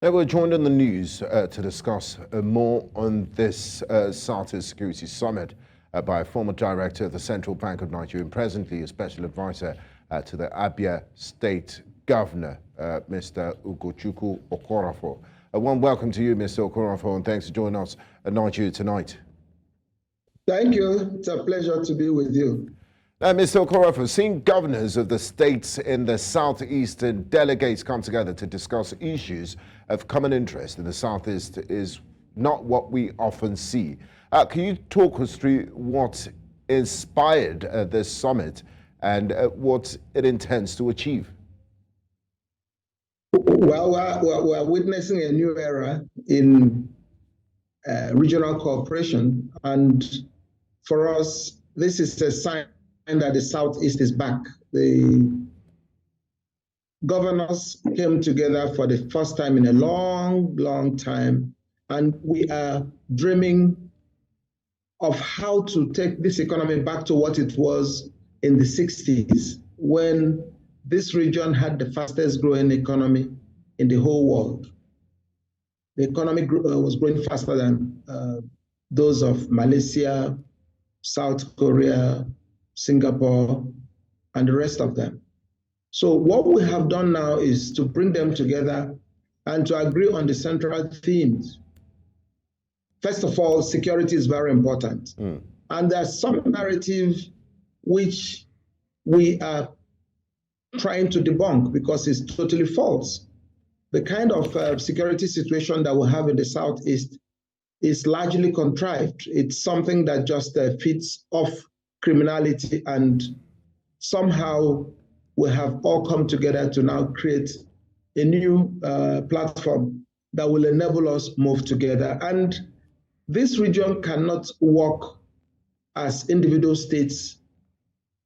Now we're joined on the news to discuss more on this SARTIS Security Summit by a former director of the Central Bank of Nigeria and presently a special advisor to the Abia State Governor, Mr. Ugochukwu Okoroafor. A warm welcome to you, Mr. Okoroafor, and thanks for joining us at Nigeria Tonight. Thank you. It's a pleasure to be with you. Mr. Okoroafor, seeing governors of the states in the southeast and delegates come together to discuss issues of common interest in the southeast is not what we often see. Can you talk us through what inspired this summit and what it intends to achieve? Well, we're witnessing a new era in regional cooperation, and for us, this is a sign that the Southeast is back. The governors came together for the first time in a long time, and we are dreaming of how to take this economy back to what it was in the 60s, when this region had the fastest growing economy in the whole world. The economy was growing faster than those of Malaysia, South Korea, Singapore, and the rest of them. So what we have done now is to bring them together and to agree on the central themes. First of all, security is very important. And there's some narrative which we are trying to debunk because it's totally false. The kind of security situation that we have in the Southeast is largely contrived. It's something that just feeds off criminality, and somehow we have all come together to now create a new platform that will enable us move together. And this region cannot work as individual states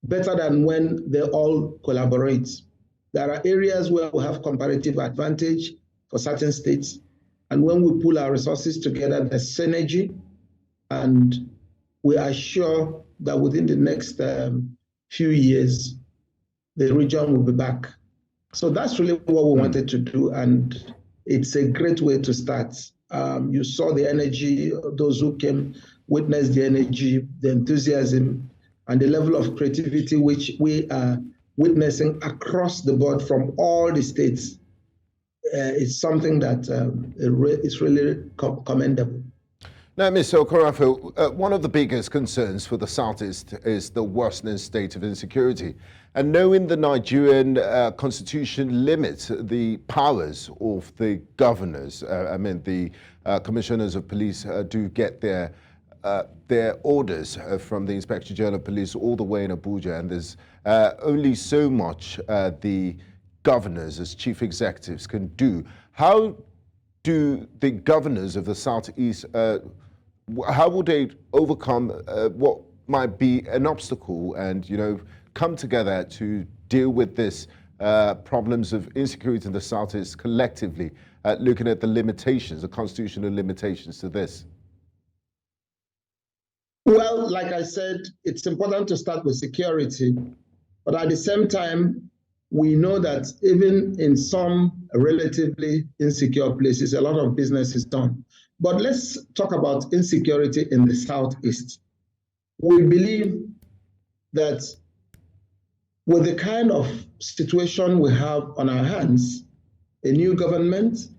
better than when they all collaborate. There are areas where we have comparative advantage for certain states, and when we pull our resources together, there's synergy, and we are sure that within the next few years, the region will be back. So that's really what we wanted to do, and it's a great way to start. You saw the energy, those who came witnessed the energy, the enthusiasm, and the level of creativity which we are witnessing across the board from all the states. It's something that is really commendable. Now, Mr. Okoroafor, one of the biggest concerns for the Southeast is the worsening state of insecurity. And knowing the Nigerian constitution limits the powers of the governors, the commissioners of police do get their orders from the Inspector General of Police all the way in Abuja, and there's only so much the governors as chief executives can do. How do the governors of the Southeast how will they overcome what might be an obstacle and, come together to deal with this problems of insecurity in the Southeast collectively, looking at the limitations, the constitutional limitations to this? Well, like I said, it's important to start with security, but at the same time, we know that even in some relatively insecure places, a lot of business is done. But let's talk about insecurity in the Southeast. We believe that with the kind of situation we have on our hands, a new government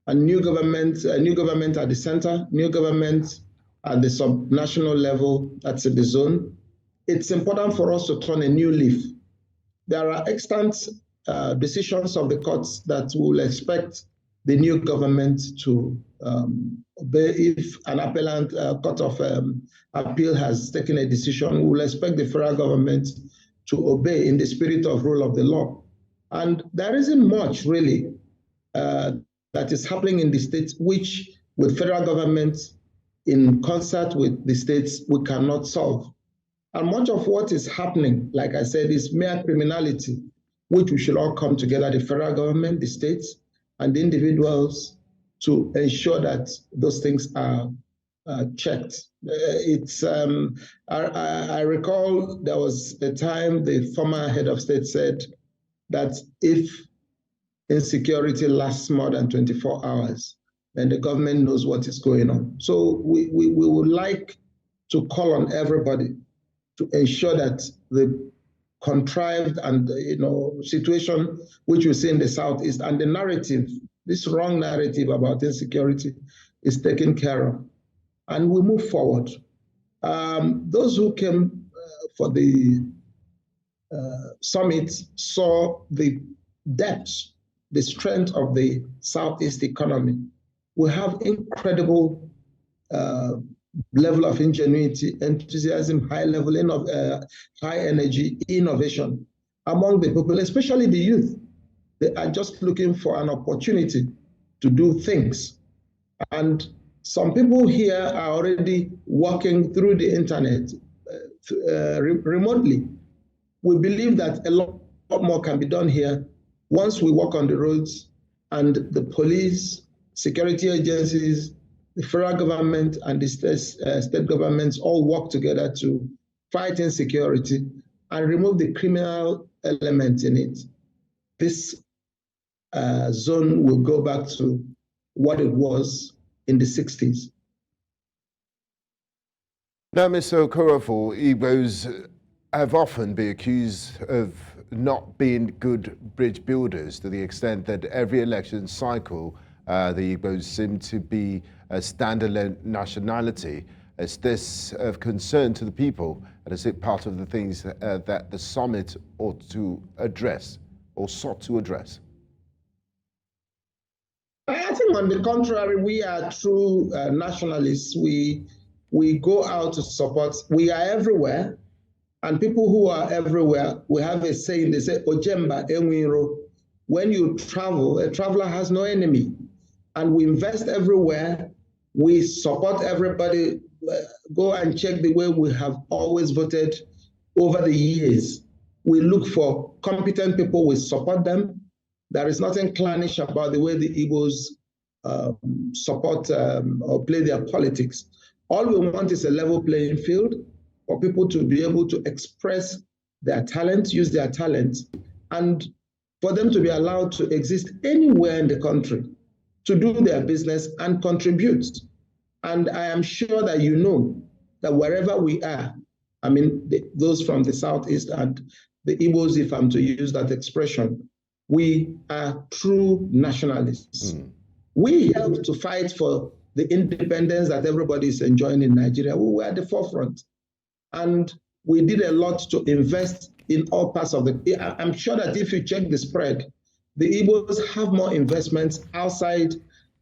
at the center, new government at the subnational level, that's in the zone, it's important for us to turn a new leaf. There are extant decisions of the courts that will expect the new government to obey. If an appellant court of appeal has taken a decision, we will expect the federal government to obey in the spirit of rule of the law. And there isn't much really that is happening in the states which with federal government in concert with the states we cannot solve. And much of what is happening, like I said, is mere criminality, which we should all come together, the federal government, the states, and the individuals to ensure that those things are checked. I recall there was a time the former head of state said that if insecurity lasts more than 24 hours, then the government knows what is going on. So we would like to call on everybody to ensure that the contrived and situation which we see in the Southeast and the narrative, this wrong narrative about insecurity, is taken care of, and we move forward. Those who came for the summit saw the depth, the strength of the Southeast economy. We have incredible level of ingenuity, enthusiasm, high level of high energy, innovation among the people, especially the youth. They are just looking for an opportunity to do things. And some people here are already working through the internet remotely. We believe that a lot more can be done here once we work on the roads and the police, security agencies, the federal government and the state governments all work together to fight insecurity and remove the criminal element in it. This zone will go back to what it was in the 60s. Now, Mr. Okoroafor, Igbos have often been accused of not being good bridge builders, to the extent that every election cycle, the Igbos seem to be a standalone nationality. Is this of concern to the people? And is it part of the things that the summit ought to address or sought to address? I think on the contrary, we are true nationalists. We go out to support. We are everywhere. And people who are everywhere, we have a saying, they say, Ojemba Enwiro. When you travel, a traveler has no enemy. And we invest everywhere. We support everybody. Go and check the way we have always voted over the years. We look for competent people, we support them. There is nothing clannish about the way the Igbos support or play their politics. All we want is a level playing field for people to be able to express their talent, use their talent, and for them to be allowed to exist anywhere in the country, to do their business and contribute. And I am sure that you know that wherever we are, I mean, those from the Southeast and the Igbos, if I'm to use that expression, we are true nationalists. We help to fight for the independence that everybody is enjoying in Nigeria. We were at the forefront. And we did a lot to invest in all parts of the. I'm sure that if you check the spread, the Igbos have more investments outside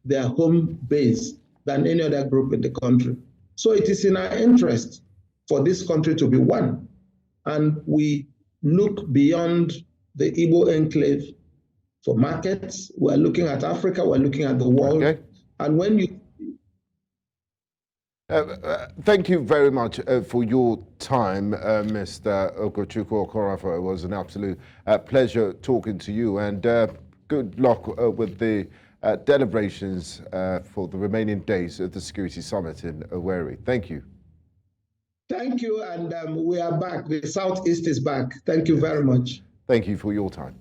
their home base than any other group in the country. So it is in our interest for this country to be one. And we look beyond the Igbo enclave for markets. We're looking at Africa, we're looking at the world. Okay. And when you thank you very much for your time, Mr. Ugochukwu Okoroafor. It was an absolute pleasure talking to you, and good luck with the deliberations for the remaining days of the Security Summit in Owerri. Thank you. Thank you, and we are back. The Southeast is back. Thank you very much. Thank you for your time.